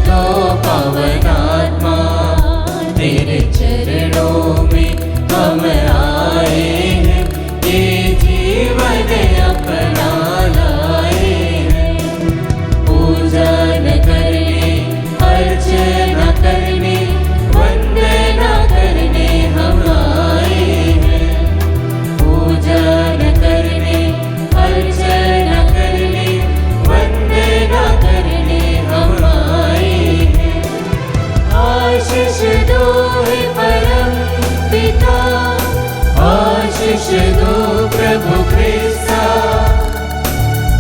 दो पावन आत्मा, तेरे चरणों में हम आए हैं, ये जीवन अपना लाए हैं। पूजन करने, अर्चना करने, वंदना करने हम आए हैं। पूजन करने, अर्चना करने, वंदना करने हम आए हैं। आशीष दो हे परम पिता, आशीष दो प्रभु ख्रिस्ता,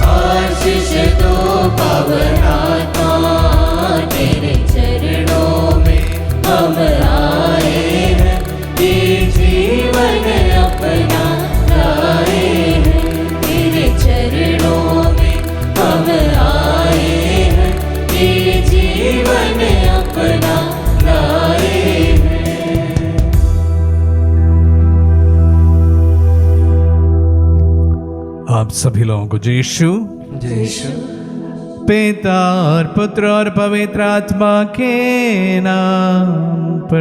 आशीष दो पावन आत्मा, तेरे चरणों में हम आए हैं, ये जीवन अपना लाए हैं। तेरे चरणों में हम आए हैं, ये जीवन अपना लाए हैं। आप सभी लोगों को यीशु यीशु पिता और पुत्र और पवित्र आत्मा के नाम पर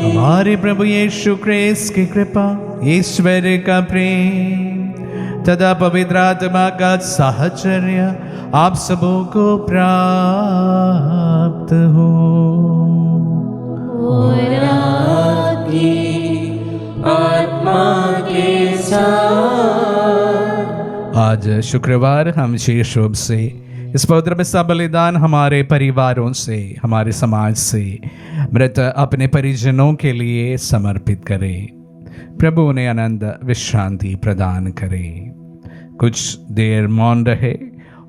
हमारे प्रभु यीशु क्रिस्त की कृपा, ईश्वर का प्रेम तथा पवित्र आत्मा का साहचर्य आप सबों को प्राप्त हो। और आपकी आत्मा के साथ। आज शुक्रवार हम विशेष रूप से इस पवित्र मिस्सा बलिदान हमारे परिवारों से, हमारे समाज से मृत अपने परिजनों के लिए समर्पित करें। प्रभु उन्हें आनंद विश्रांति प्रदान करे। कुछ देर मौन रहे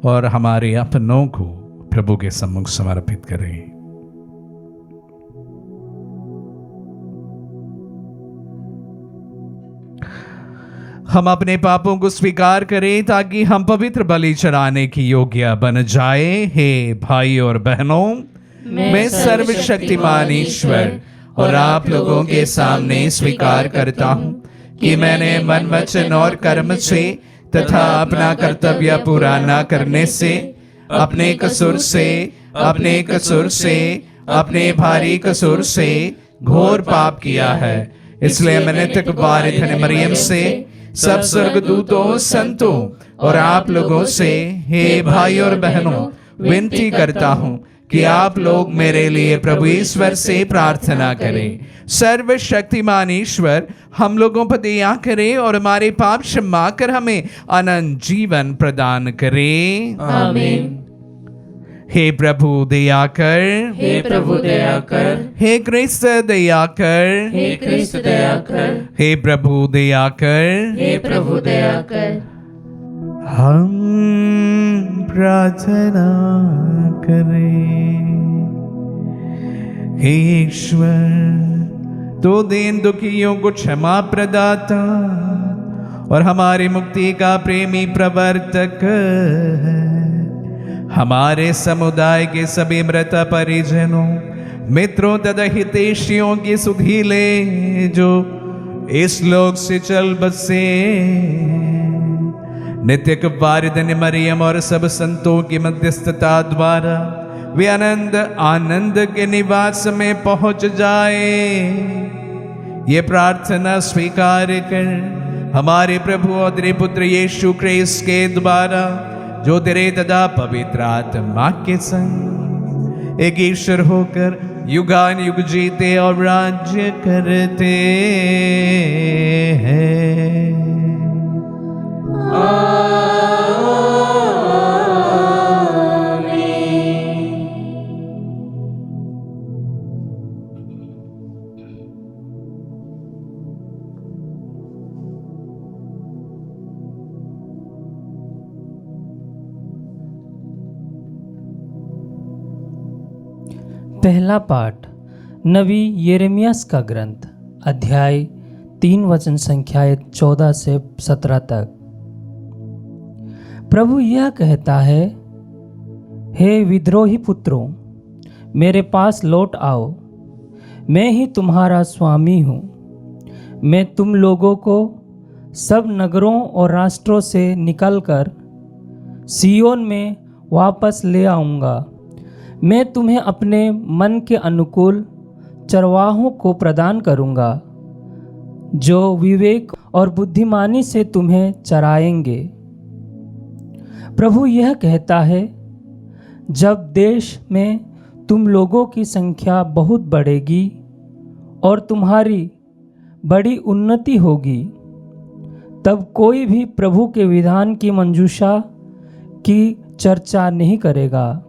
और हमारे अपनों को प्रभु के सम्मुख समर्पित करें। हम अपने पापों को स्वीकार करें ताकि हम पवित्र बलि चढ़ाने की योग्य बन जाए। हे भाई और बहनों, मैं सर्वशक्तिमान ईश्वर और आप लोगों के सामने स्वीकार करता हूँ कि मैंने मन, वचन और कर्म से तथा अपना कर्तव्य पूरा न करने से, अपने कसूर से, अपने भारी कसूर से घोर पाप किया है। इसलिए मैंने कुमारी धन्य मरियम से, सब स्वर्गदूतों, संतों और आप लोगों से, हे भाई और बहनों, विनती करता हूँ कि आप लोग मेरे लिए प्रभु ईश्वर से प्रार्थना करें। सर्वशक्तिमान ईश्वर हम लोगों पर दया करे और हमारे पाप क्षमा कर हमें अनंत जीवन प्रदान करे। आमीन। हे प्रभु दया कर, हे प्रभु दया कर, हे क्रिस्त दया कर, हे क्रिस्त दया कर, हे प्रभु दया कर, हे प्रभु दया कर। हम प्रार्थना करें। हे ईश्वर, तो दीन दुखियों को क्षमा प्रदाता और हमारी मुक्ति का प्रेमी प्रवर्तक है। हमारे समुदाय के सभी मृत परिजनों, मित्रों तथा हितैषियों की सुधि ले जो इस लोक से चल बसे। नित्य कुमारी धन्य मरियम और सब संतों की मध्यस्थता द्वारा वे अनंत आनंद के निवास में पहुंच जाए। ये प्रार्थना स्वीकार कर हमारे प्रभु और तेरे पुत्र यीशु क्रिस्त के द्वारा, जो तेरे तथा पवित्र आत्मा के संग एक ईश्वर होकर युगान युग जीते और राज्य करते हैं। पहला पाठ नबी यिर्मयाह का ग्रंथ, अध्याय 3 वचन संख्या 14 से 17 तक। प्रभु यह कहता है, हे विद्रोही पुत्रों, मेरे पास लौट आओ, मैं ही तुम्हारा स्वामी हूँ। मैं तुम लोगों को सब नगरों और राष्ट्रों से निकलकर सियोन में वापस ले आऊँगा। मैं तुम्हें अपने मन के अनुकूल चरवाहों को प्रदान करूँगा, जो विवेक और बुद्धिमानी से तुम्हें चराएंगे। प्रभु यह कहता है, जब देश में तुम लोगों की संख्या बहुत बढ़ेगी और तुम्हारी बड़ी उन्नति होगी, तब कोई भी प्रभु के विधान की मंजूषा की चर्चा नहीं करेगा,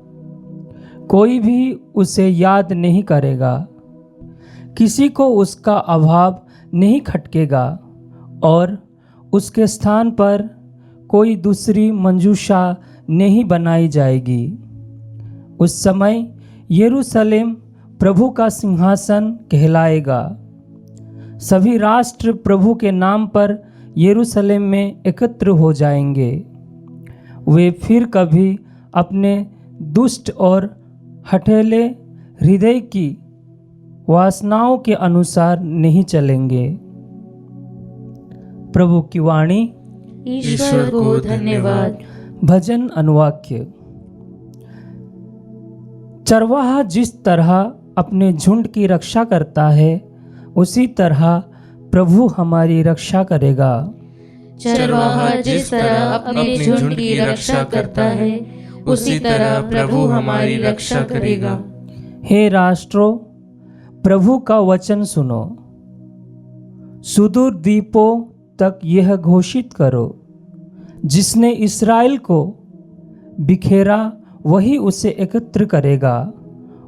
कोई भी उसे याद नहीं करेगा, किसी को उसका अभाव नहीं खटकेगा और उसके स्थान पर कोई दूसरी मंजूषा नहीं बनाई जाएगी। उस समय यरूशलेम प्रभु का सिंहासन कहलाएगा। सभी राष्ट्र प्रभु के नाम पर यरूशलेम में एकत्र हो जाएंगे। वे फिर कभी अपने दुष्ट और हठेले हृदय की वासनाओं के अनुसार नहीं चलेंगे। प्रभु की वाणी। ईश्वर को धन्यवाद। भजन अनुवाक्य। चरवाहा जिस तरह अपने झुंड की रक्षा करता है, उसी तरह प्रभु हमारी रक्षा करेगा। चरवाहा जिस तरह अपने झुंड की रक्षा करता है, उसी तरह प्रभु हमारी रक्षा करेगा। हे राष्ट्रों, प्रभु का वचन सुनो। सुदूर द्वीपों तक यह घोषित करो, जिसने इस्राएल को बिखेरा वही उसे एकत्र करेगा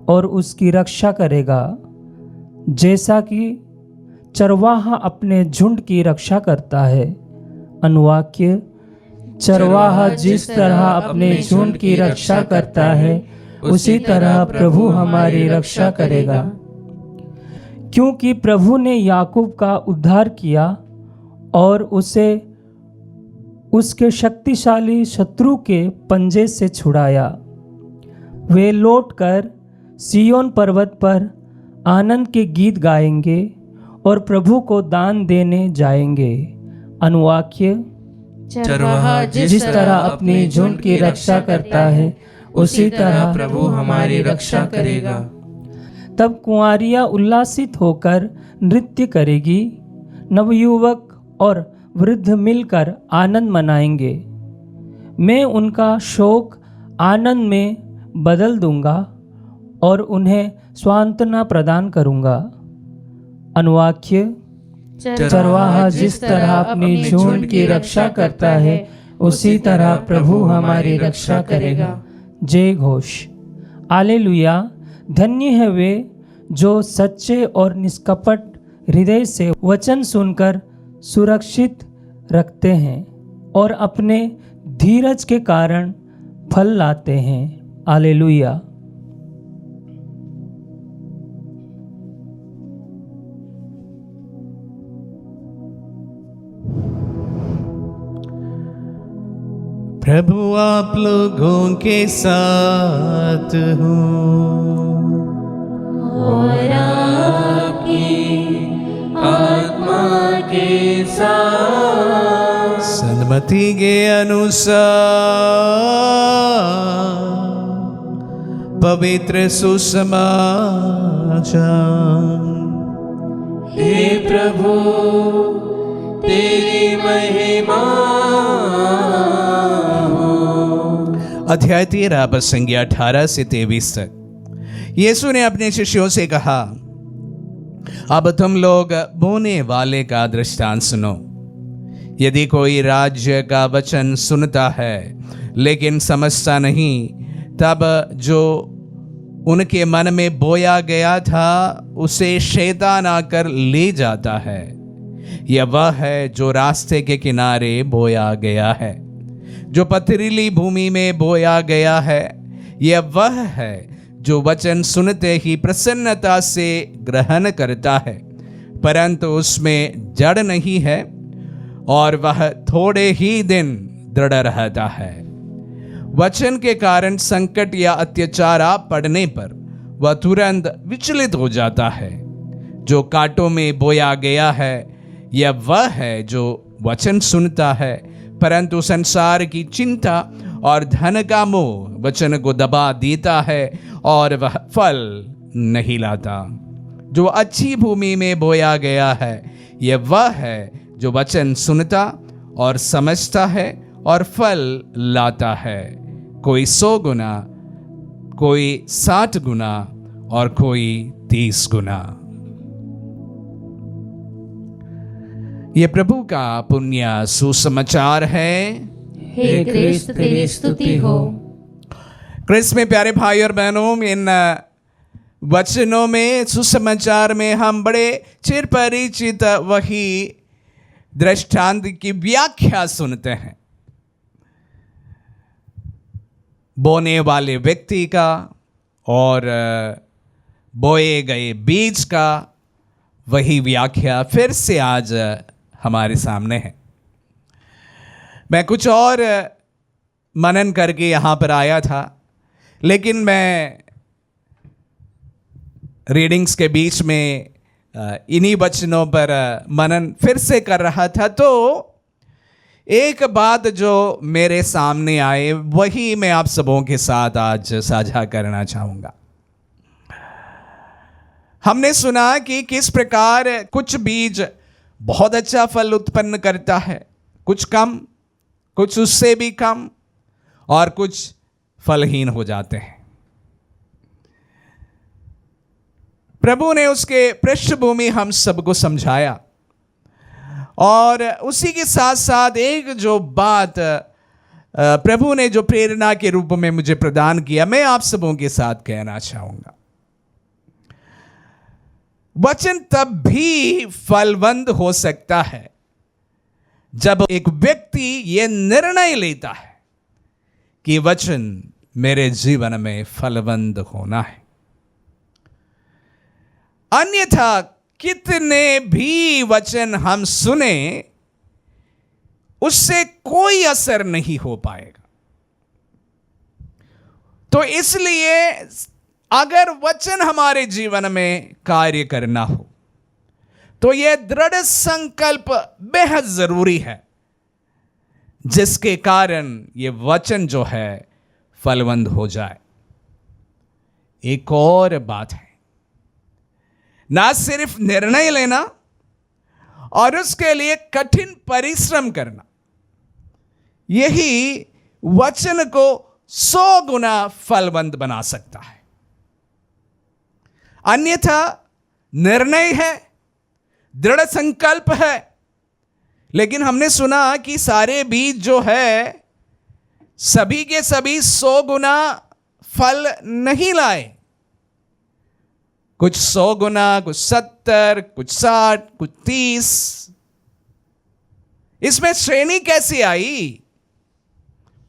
और उसकी रक्षा करेगा, जैसा कि चरवाहा अपने झुंड की रक्षा करता है। अनुवाक्य। चरवाहा जिस तरह अपने झुंड की रक्षा करता है, उसी तरह प्रभु हमारी रक्षा करेगा। क्योंकि प्रभु ने याकूब का उद्धार किया और उसे उसके शक्तिशाली शत्रु के पंजे से छुड़ाया। वे लौटकर सियोन पर्वत पर आनंद के गीत गाएंगे और प्रभु को दान देने जाएंगे। अनुवाक्य। चरवाहा जिस तरह अपनी झुंड की रक्षा करता है, उसी तरह प्रभु हमारी रक्षा करेगा। तब कुंवारियाँ उल्लासित होकर नृत्य करेगी, नवयुवक और वृद्ध मिलकर आनंद मनाएंगे। मैं उनका शोक आनंद में बदल दूंगा और उन्हें सांत्वना प्रदान करूंगा। अनुवाक्य। चरवाहा जिस तरह अपनी झुंड की रक्षा करता है, उसी तरह प्रभु हमारी रक्षा करेगा। जय घोष। हालेलुया। धन्य है वे जो सच्चे और निष्कपट हृदय से वचन सुनकर सुरक्षित रखते हैं और अपने धीरज के कारण फल लाते हैं। हालेलुया। प्रभु आप लोगों के साथ हो और आपकी आत्मा के साथ। सन्मति के अनुसार पवित्र सुसमाचार। हे प्रभु, तेरी महिमा अध्याय 13 पद संज्ञा 18 से 23 तक। यीशु ने अपने शिष्यों से कहा, अब तुम लोग बोने वाले का दृष्टांत सुनो। यदि कोई राज्य का वचन सुनता है लेकिन समझता नहीं, तब जो उनके मन में बोया गया था उसे शैतान आकर ले जाता है। यह वह है जो रास्ते के किनारे बोया गया है। जो पथरीली भूमि में बोया गया है, यह वह है जो वचन सुनते ही प्रसन्नता से ग्रहण करता है, परंतु उसमें जड़ नहीं है और वह थोड़े ही दिन दृढ़ रहता है। वचन के कारण संकट या अत्याचार आ पड़ने पर वह तुरंत विचलित हो जाता है। जो कांटों में बोया गया है, यह वह है जो वचन सुनता है, परंतु संसार की चिंता और धन का मोह वचन को दबा देता है और वह फल नहीं लाता। जो अच्छी भूमि में बोया गया है, यह वह है जो वचन सुनता और समझता है और फल लाता है। कोई 100 गुना, कोई 60 गुना और कोई 30 गुना। ये प्रभु का पुण्य सुसमाचार है। हे क्रिस्त तेरी स्तुति हो। क्रिस्त में प्यारे भाई और बहनों, इन वचनों में, सुसमाचार में हम बड़े चिरपरिचित वही दृष्टांत की व्याख्या सुनते हैं। बोने वाले व्यक्ति का और बोए गए बीज का वही व्याख्या फिर से आज हमारे सामने है। मैं कुछ और मनन करके यहाँ पर आया था, लेकिन मैं रीडिंग्स के बीच में इन्हीं वचनों पर मनन फिर से कर रहा था, तो एक बात जो मेरे सामने आए वही मैं आप सबों के साथ आज साझा करना चाहूँगा। हमने सुना कि किस प्रकार कुछ बीज बहुत अच्छा फल उत्पन्न करता है, कुछ कम, कुछ उससे भी कम, और कुछ फलहीन हो जाते हैं। प्रभु ने उसके पृष्ठभूमि हम सबको समझाया, और उसी के साथ साथ एक जो बात प्रभु ने जो प्रेरणा के रूप में मुझे प्रदान किया, मैं आप सबों के साथ कहना चाहूँगा। वचन तब भी फलवंत हो सकता है जब एक व्यक्ति यह निर्णय लेता है कि वचन मेरे जीवन में फलवंत होना है। अन्यथा कितने भी वचन हम सुने, उससे कोई असर नहीं हो पाएगा। तो इसलिए अगर वचन हमारे जीवन में कार्य करना हो, तो यह दृढ़ संकल्प बेहद जरूरी है, जिसके कारण यह वचन जो है फलवंत हो जाए। एक और बात है, ना सिर्फ निर्णय लेना और उसके लिए कठिन परिश्रम करना, यही वचन को 100 गुना फलवंत बना सकता है। अन्यथा निर्णय है, दृढ़ संकल्प है, लेकिन हमने सुना कि सारे बीज जो है सभी के सभी 100 गुना फल नहीं लाए। कुछ 100 गुना, कुछ 70, कुछ 60, कुछ 30। इसमें श्रेणी कैसी आई?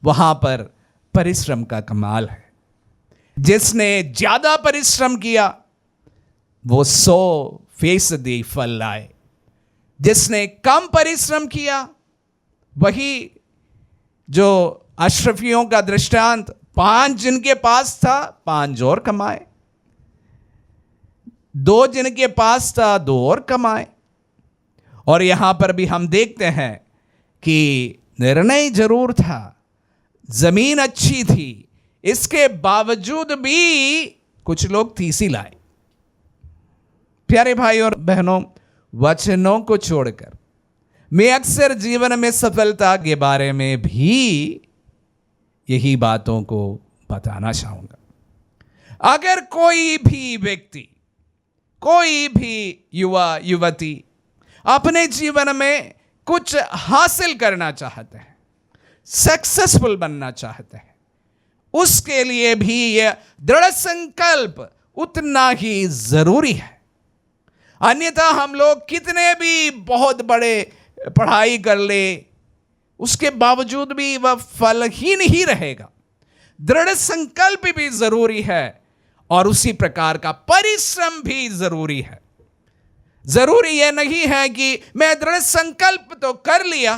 वहां पर परिश्रम का कमाल है। जिसने ज्यादा परिश्रम किया वो 100% फल लाए। जिसने कम परिश्रम किया, वही जो अशरफियों का दृष्टांत, 5 जिनके पास था 5 और कमाए, 2 जिनके पास था 2 और कमाए। और यहां पर भी हम देखते हैं कि निर्णय जरूर था, जमीन अच्छी थी, इसके बावजूद भी कुछ लोग 30 ही लाए। प्यारे भाई और बहनों, वचनों को छोड़कर मैं अक्सर जीवन में सफलता के बारे में भी यही बातों को बताना चाहूंगा। अगर कोई भी व्यक्ति, कोई भी युवा युवती अपने जीवन में कुछ हासिल करना चाहते हैं, सक्सेसफुल बनना चाहते हैं, उसके लिए भी यह दृढ़ संकल्प उतना ही जरूरी है। अन्यथा हम लोग कितने भी बहुत बड़े पढ़ाई कर ले, उसके बावजूद भी वह फलहीन ही रहेगा। दृढ़ संकल्प भी जरूरी है और उसी प्रकार का परिश्रम भी जरूरी है। जरूरी यह नहीं है कि मैं दृढ़ संकल्प तो कर लिया,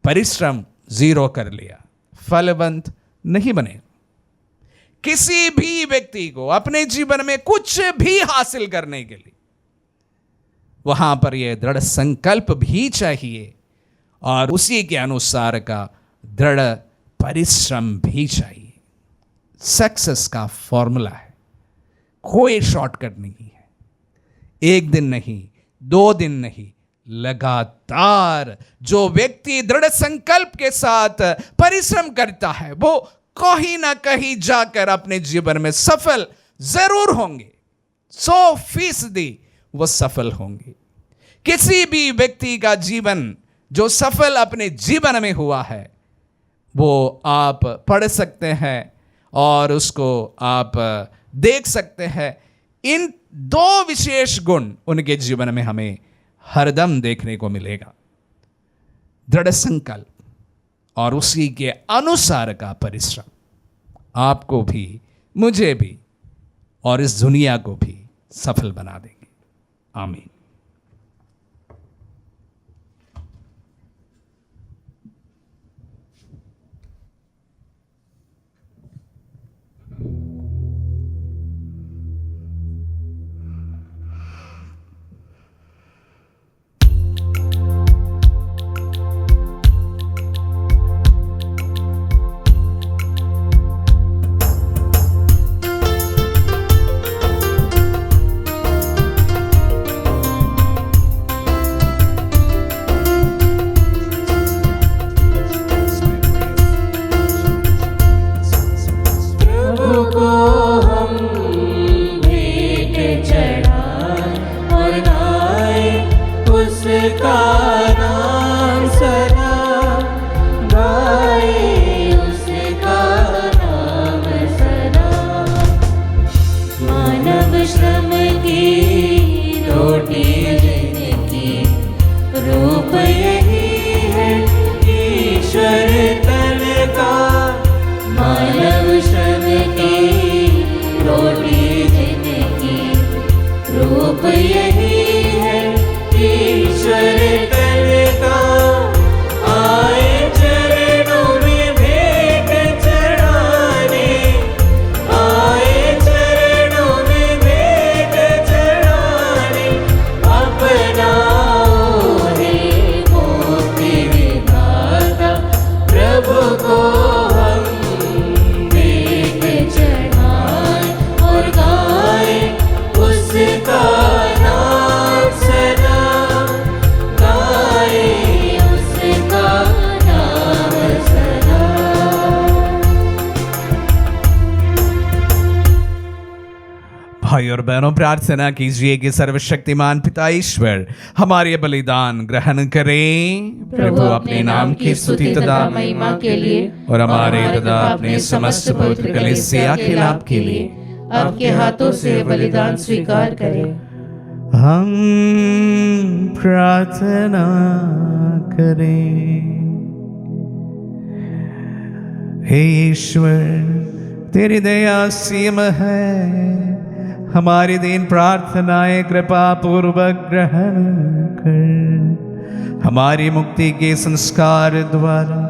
परिश्रम 0 कर लिया, फलवंत नहीं बनेगा। किसी भी व्यक्ति को अपने जीवन में कुछ भी हासिल करने के लिए वहां पर यह दृढ़ संकल्प भी चाहिए और उसी के अनुसार का दृढ़ परिश्रम भी चाहिए। सक्सेस का फॉर्मूला है, कोई शॉर्टकट नहीं है। एक दिन नहीं, 2 दिन नहीं, लगातार जो व्यक्ति दृढ़ संकल्प के साथ परिश्रम करता है वो कहीं ना कहीं जाकर अपने जीवन में सफल जरूर होंगे। 100% वो सफल होंगे। किसी भी व्यक्ति का जीवन जो सफल अपने जीवन में हुआ है वो आप पढ़ सकते हैं और उसको आप देख सकते हैं। इन 2 विशेष गुण उनके जीवन में हमें हरदम देखने को मिलेगा, दृढ़ संकल्प और उसी के अनुसार का परिश्रम। आपको भी, मुझे भी और इस दुनिया को भी सफल बना देंगे। आमीन। भाई और बहनों, प्रार्थना कीजिए कि सर्वशक्तिमान पिता ईश्वर हमारे बलिदान ग्रहण करें। प्रभु अपने नाम की स्तुति तथा महिमा के लिए और हमारे तथा अपने समस्त पवित्र कलीसिया के लाभ के लिए आपके हाथों से बलिदान स्वीकार करें। हम प्रार्थना करें। हे ईश्वर, तेरी दया असीम है, हमारी दीन प्रार्थनाएं कृपा पूर्वक ग्रहण कर हमारी मुक्ति के संस्कार द्वारा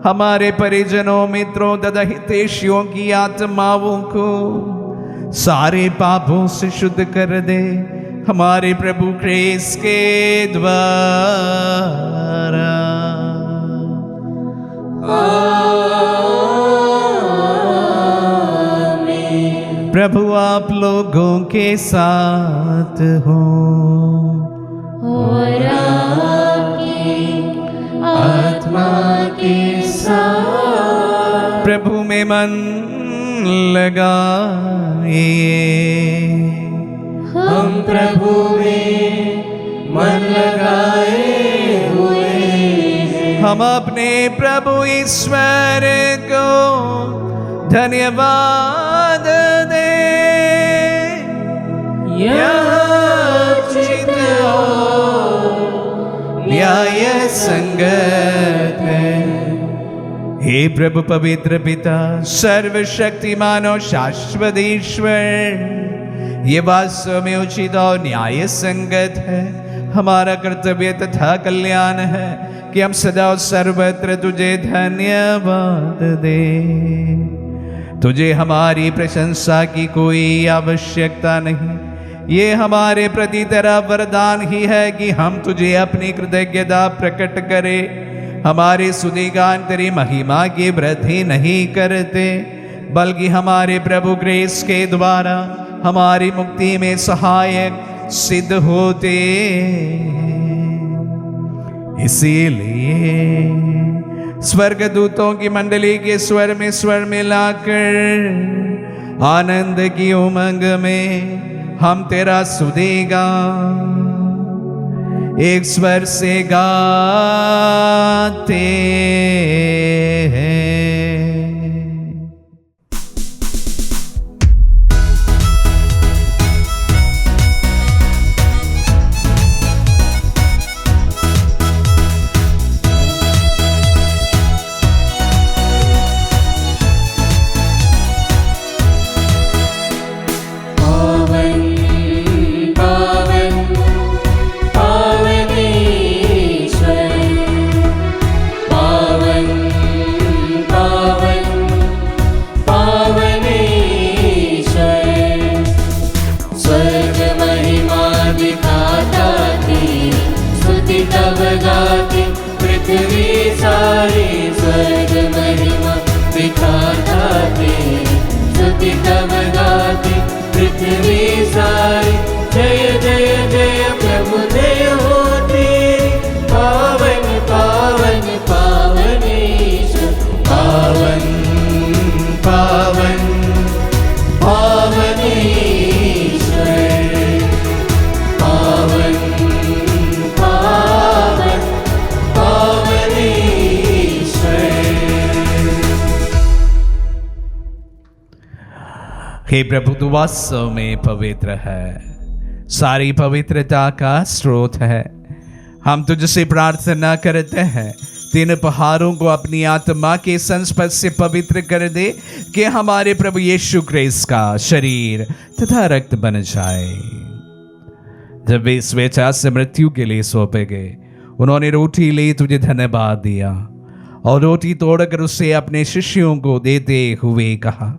हमारे परिजनों, मित्रों तथा हितैषियों की आत्माओं को सारे पापों से शुद्ध कर दे। हमारे प्रभु क्रिस्त के द्वारा। प्रभु आप लोगों के साथ हो और आपकी आत्मा के साथ। प्रभु में मन लगाइए। हम प्रभु में मन लगाए हुए हैं। हम अपने प्रभु ईश्वर को धन्यवाद दे। यह उचित और न्याय संगत है। हे प्रभु पवित्र पिता, सर्वशक्तिमान और शाश्वत ईश्वर, ये वास्तव में उचित और न्याय संगत है, हमारा कर्तव्य तथा कल्याण है कि हम सदा और सर्वत्र तुझे धन्यवाद दे। तुझे हमारी प्रशंसा की कोई आवश्यकता नहीं, ये हमारे प्रति तेरा वरदान ही है कि हम तुझे अपनी कृतज्ञता प्रकट करें। हमारे सुधिगान तेरी महिमा की वृद्धि नहीं करते, बल्कि हमारे प्रभु ग्रेस के द्वारा हमारी मुक्ति में सहायक सिद्ध होते। इसीलिए स्वर्गदूतों की मंडली के स्वर में स्वर मिलाकर आनंद की उमंग में हम तेरा सुधेगा एक स्वर से गाते हैं। हे प्रभु, तू वास्तव में पवित्र है, सारी पवित्रता का स्रोत है। हम तुझसे प्रार्थना करते हैं, तीन पहाड़ों को अपनी आत्मा के संस्पर्श से पवित्र कर दे कि हमारे प्रभु यीशु क्रिस्त का शरीर तथा रक्त बन जाए। जब वे स्वेच्छा से मृत्यु के लिए सौंपे गए, उन्होंने रोटी ली, तुझे धन्यवाद दिया और रोटी तोड़कर उसे अपने शिष्यों को देते हुए कहा,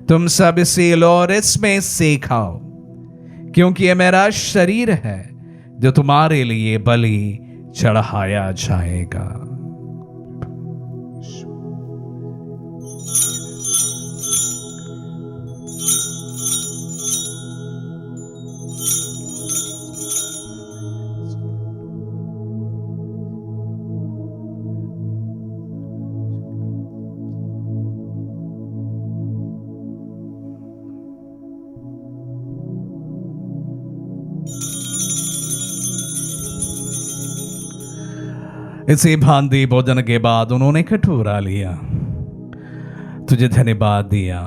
तुम सब इसे लो और इसमें से खाओ, क्योंकि यह मेरा शरीर है जो तुम्हारे लिए बलि चढ़ाया जाएगा। इसी भांति भोजन के बाद उन्होंने कटोरा लिया, तुझे धन्यवाद दिया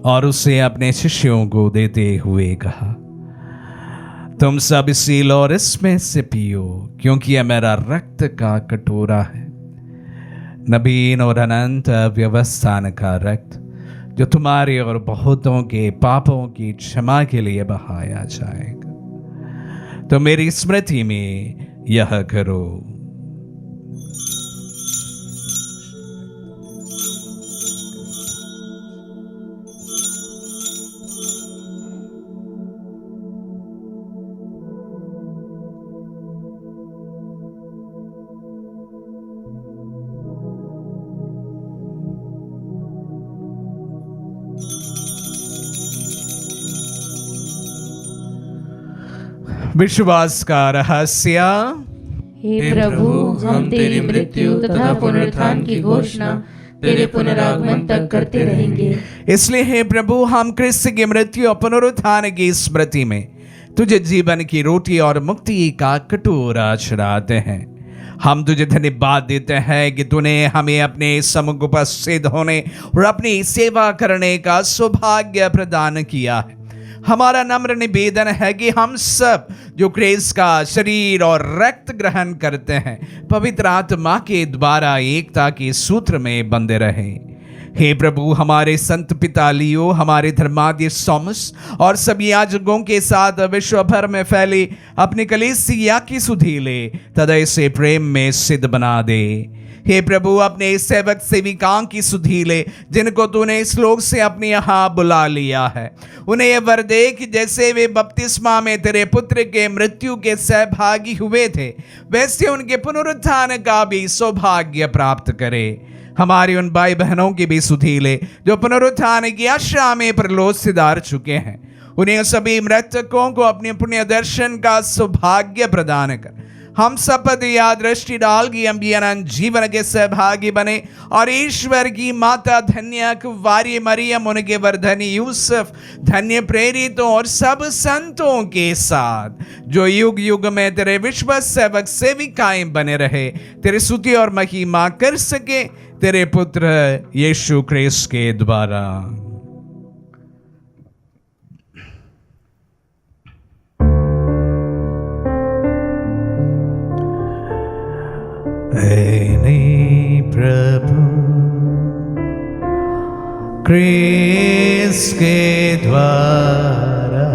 और उसे अपने शिष्यों को देते हुए कहा, तुम सब इसे लो और इसमें से पियो, क्योंकि यह मेरा रक्त का कटोरा है, नवीन और अनंत व्यवस्थान का रक्त, जो तुम्हारे और बहुतों के पापों की क्षमा के लिए बहाया जाएगा। तो मेरी स्मृति में यह करो। विश्वास का रहस्य। हे प्रभु, हम तेरी मृत्यु तथा पुनरुत्थान की घोषणा तेरे पुनरागमन तक करते रहेंगे। इसलिए हे प्रभु, हम क्रिस्त की मृत्यु और पुनरुत्थान की स्मृति में तुझे जीवन की रोटी और मुक्ति का कटोरा चढ़ाते हैं। हम तुझे धन्यवाद देते हैं कि तूने हमें अपने सम्मुख उपस्थित होने और अपनी सेवा करने का सौभाग्य प्रदान किया है। हमारा नम्र निवेदन है कि हम सब जो क्रिस्त का शरीर और रक्त ग्रहण करते हैं, पवित्र आत्मा के द्वारा एकता के सूत्र में बंधे रहें। हे प्रभु, हमारे संत पिता लियो, हमारे धर्माध्यक्ष थॉमस और सभी याजकों के साथ विश्व भर में फैली अपनी कलीसिया की सुधि ले तथा इसे प्रेम में सिद्ध बना दे। हे प्रभु, अपने इस सेवक सेविकाओं की सुधि ले, जिनको तूने इस लोक से अपने यहाँ बुला लिया है। उन्हें ये वर दे कि जैसे वे बपतिस्मा में तेरे पुत्र के मृत्यु के सहभागी हुए थे, वैसे उनके पुनरुत्थान का भी सौभाग्य प्राप्त करे। हमारी उन भाई बहनों की भी सुधि ले जो पुनरुत्थान की आशा में परलोक सिधार चुके हैं। उन्हें सभी मृतकों को अपने पुण्य दर्शन का सौभाग्य प्रदान कर। हम सब पर दया दृष्टि डाल की हम भी अनंत जीवन के सहभागी बने और ईश्वर की माता धन्य कुंवारी मरियम, उनके वर्धनी यूसुफ, धन्य प्रेरितों और सब संतों के साथ जो युग युग में तेरे विश्वास सेवक सेविकाएं बने रहे, तेरी स्तुति और महिमा कर सके, तेरे पुत्र यीशु क्रिस्त के द्वारा। प्रभु क्रिस्त के द्वारा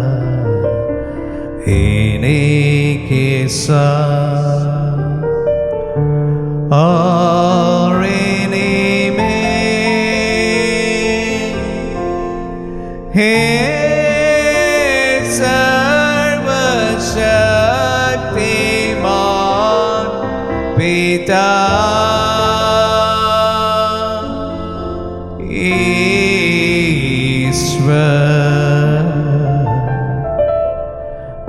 इन्हीं के साथ और इन्हीं में हे सर्वशक्तिमान पिता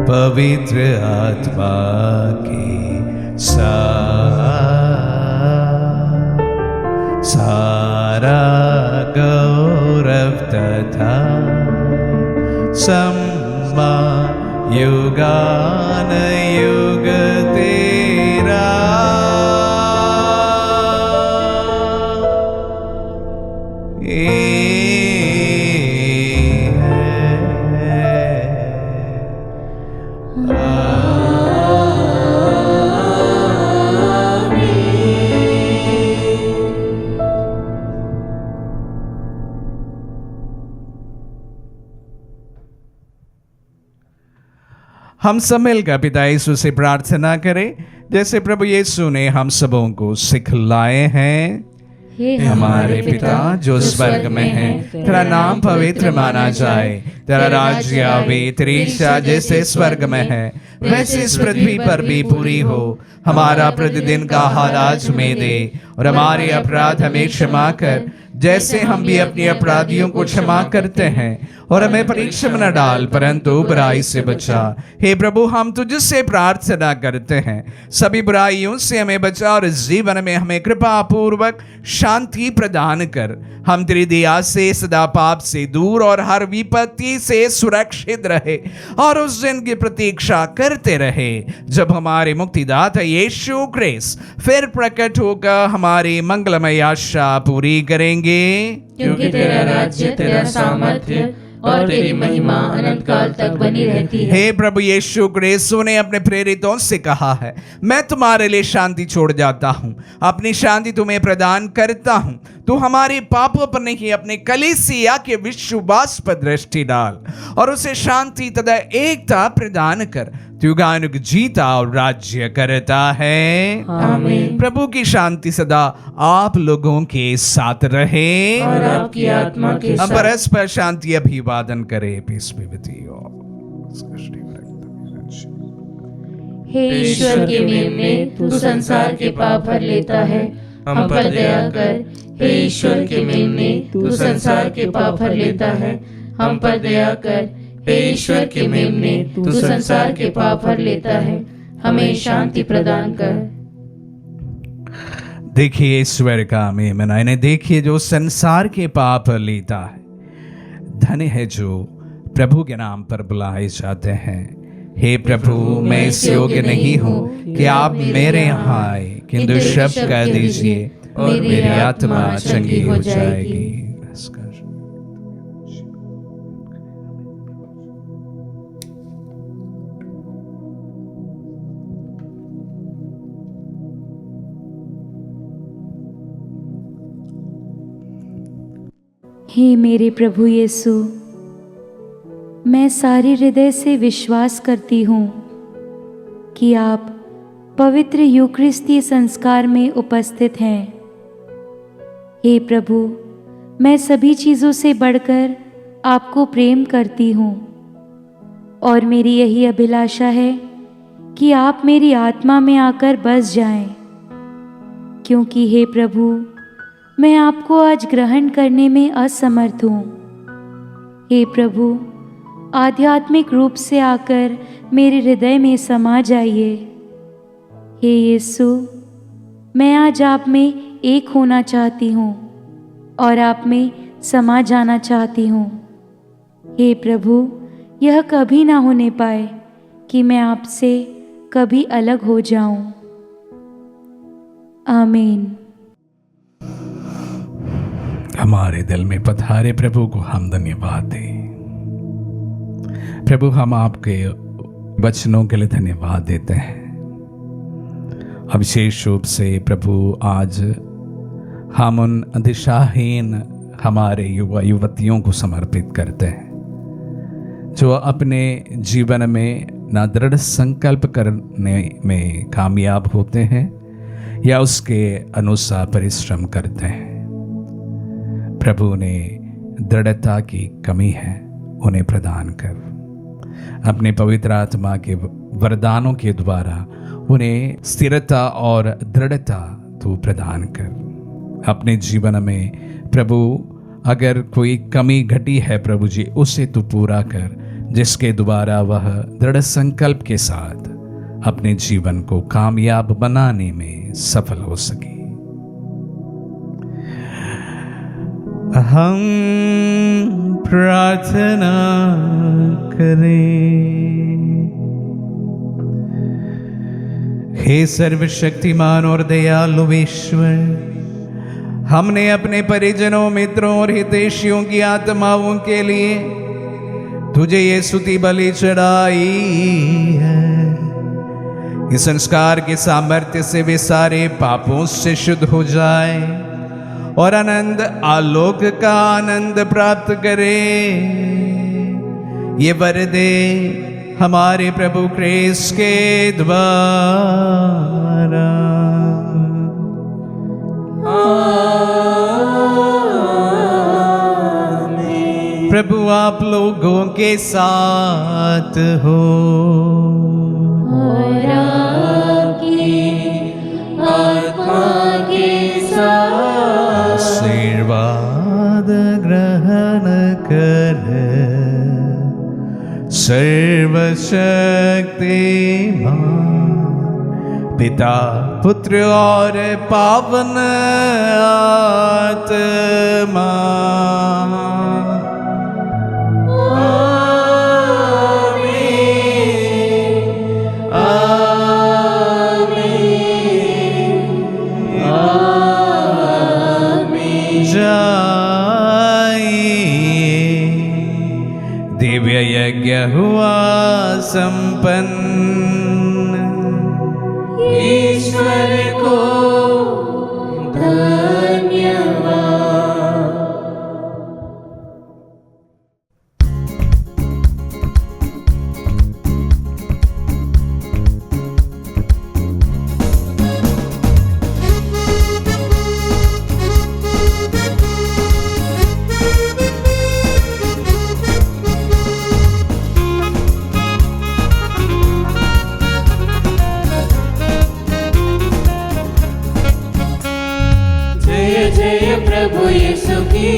पवित्र आत्मा के साथ सारा गौरव तथा सम्मान युगान युग तेरा। हम सब मिलकर पिता यीशु से प्रार्थना करें, जैसे प्रभु यीशु ने हम सबों को सिखलाए हैं। हे हमारे पिता जो स्वर्ग में है, तेरा नाम पवित्र माना जाए, तेरा राज्य आवे, तेरी इच्छा जैसे स्वर्ग में है वैसे इस पृथ्वी पर भी पूरी हो। हमारा प्रतिदिन का आहार आज हमें दे और हमारे अपराध हमें क्षमा कर, जैसे हम भी अपने अपराधियों को क्षमा करते हैं, और हमें परीक्षा में न डाल परंतु बुराई से बचा। हे प्रभु, हम तुझसे प्रार्थना करते हैं, सभी बुराइयों से हमें बचा और इस जीवन में हमें कृपा पूर्वक शांति प्रदान कर। हम तेरी दया से सदा पाप से दूर और हर विपत्ति से सुरक्षित रहे और उस दिन की प्रतीक्षा करते रहे जब हमारे मुक्तिदाता यीशु क्रिस्त फिर प्रकट होकर हमारी मंगलमय आशा पूरी करेंगे। क्योंकि तेरा राज्य, तेरा सामर्थ्य और तेरी महिमा अनंत काल तक बनी रहती है। हे प्रभु यीशु क्रिस्त ने अपने प्रेरितों से कहा है, मैं तुम्हारे लिए शांति छोड़ जाता हूँ, अपनी शांति तुम्हें प्रदान करता हूँ। तू हमारे पापों पर नहीं, अपने कलीसिया के विश्वास पर दृष्टि डाल और उसे शांति तथा एकता प्रदान कर। युगानुग जीता और राज्य करता है। आमीन। प्रभु की शांति सदा आप लोगों के साथ रहे और आपकी आत्मा के साथ। परस्पर शांति अभिवादन करे। Peace be with you. हे ईश्वर के मेमने, तू संसार के पाप भर लेता है, हम पर दया कर। हे ईश्वर के मेमने, तू संसार के पाप भर लेता है, हम पर दया कर। हे ईश्वर के मेमने, तू संसार के पाप भर लेता है, हमें शांति प्रदान कर। देखिए ईश्वर का मेमना, इन्हें देखिए जो संसार के पाप लेता है। धन्य है जो प्रभु के नाम पर बुलाए जाते हैं। हे प्रभु, मैं इस योग्य नहीं हूँ कि आप मेरे यहाँ आए, किंतु शब्द कह दीजिए और मेरी आत्मा चंगी हो जाएगी। हे मेरे प्रभु यीशु, मैं सारे हृदय से विश्वास करती हूँ कि आप पवित्र यूक्रिस्तीय संस्कार में उपस्थित हैं। हे प्रभु, मैं सभी चीज़ों से बढ़कर आपको प्रेम करती हूँ और मेरी यही अभिलाषा है कि आप मेरी आत्मा में आकर बस जाएं, क्योंकि हे प्रभु, मैं आपको आज ग्रहण करने में असमर्थ हूँ। हे प्रभु, आध्यात्मिक रूप से आकर मेरे हृदय में समा जाइए। हे यीशु, मैं आज आप में एक होना चाहती हूँ और आप में समा जाना चाहती हूँ। हे प्रभु, यह कभी ना होने पाए कि मैं आपसे कभी अलग हो जाऊं। आमीन। हमारे दिल में पधारे प्रभु को हम धन्यवाद दें। प्रभु, हम आपके वचनों के लिए धन्यवाद देते हैं। अब विशेष रूप से प्रभु, आज हम उन दिशाहीन हमारे युवा युवतियों को समर्पित करते हैं जो अपने जीवन में ना दृढ़ संकल्प करने में कामयाब होते हैं या उसके अनुसार परिश्रम करते हैं। प्रभु ने दृढ़ता की कमी है, उन्हें प्रदान कर। अपने पवित्र आत्मा के वरदानों के द्वारा उन्हें स्थिरता और दृढ़ता तू प्रदान कर। अपने जीवन में प्रभु, अगर कोई कमी घटी है प्रभु जी, उसे तू पूरा कर, जिसके द्वारा वह दृढ़ संकल्प के साथ अपने जीवन को कामयाब बनाने में सफल हो सके। हम प्रार्थना करें। हे सर्वशक्तिमान और दयालु ईश्वर, हमने अपने परिजनों, मित्रों और हितैषियों की आत्माओं के लिए तुझे ये स्तुति बलि चढ़ाई है। इस संस्कार के सामर्थ्य से वे सारे पापों से शुद्ध हो जाए और अनंत आलोक का आनंद प्राप्त करें। ये वर दे हमारे प्रभु क्रिस्त के द्वारा। प्रभु आप लोगों के साथ हो और आपकी आत्मा के साथ। आशीर्वाद ग्रहण कर सर्वशक्तिमान पिता, पुत्र और पावन आत्मा। दिव्य यज्ञ हुआ संपन्न। ईश्वर को धन्यवाद। प्रभु यीशु की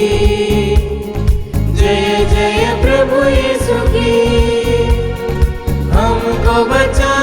जय, जय प्रभु यीशु की। हमको बचा